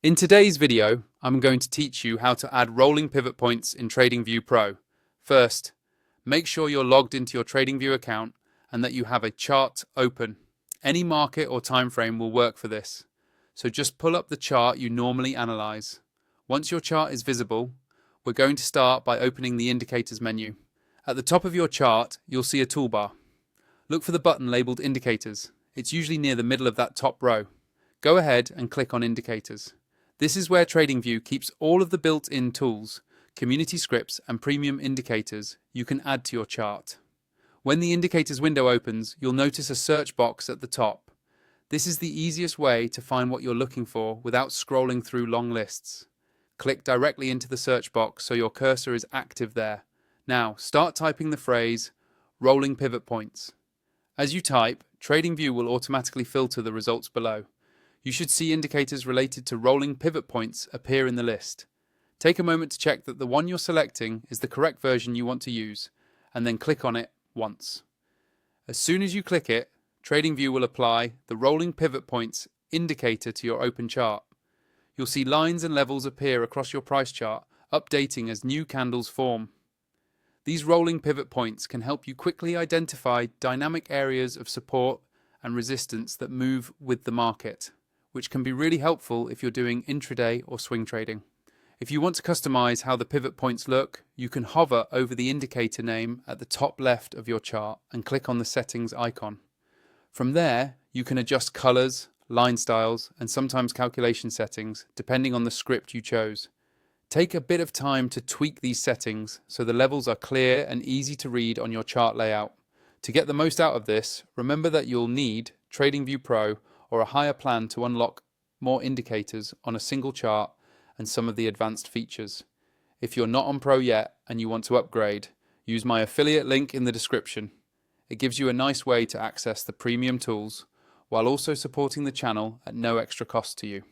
In today's video, I'm going to teach you how to add rolling pivot points in TradingView Pro. First, make sure you're logged into your TradingView account and that you have a chart open. Any market or time frame will work for this. So just pull up the chart you normally analyze. Once your chart is visible, we're going to start by opening the Indicators menu. At the top of your chart, you'll see a toolbar. Look for the button labeled Indicators. It's usually near the middle of that top row. Go ahead and click on Indicators. This is where TradingView keeps all of the built-in tools, community scripts, and premium indicators you can add to your chart. When the Indicators window opens, you'll notice a search box at the top. This is the easiest way to find what you're looking for without scrolling through long lists. Click directly into the search box so your cursor is active there. Now, start typing the phrase, rolling pivot points. As you type, TradingView will automatically filter the results below. You should see indicators related to rolling pivot points appear in the list. Take a moment to check that the one you're selecting is the correct version you want to use, and then click on it once. As soon as you click it, TradingView will apply the rolling pivot points indicator to your open chart. You'll see lines and levels appear across your price chart, updating as new candles form. These rolling pivot points can help you quickly identify dynamic areas of support and resistance that move with the market, which can be really helpful if you're doing intraday or swing trading. If you want to customize how the pivot points look, you can hover over the indicator name at the top left of your chart and click on the settings icon. From there, you can adjust colors, line styles, and sometimes calculation settings, depending on the script you chose. Take a bit of time to tweak these settings so the levels are clear and easy to read on your chart layout. To get the most out of this, remember that you'll need TradingView Pro or a higher plan to unlock more indicators on a single chart and some of the advanced features. If you're not on Pro yet and you want to upgrade, use my affiliate link in the description. It gives you a nice way to access the premium tools while also supporting the channel at no extra cost to you.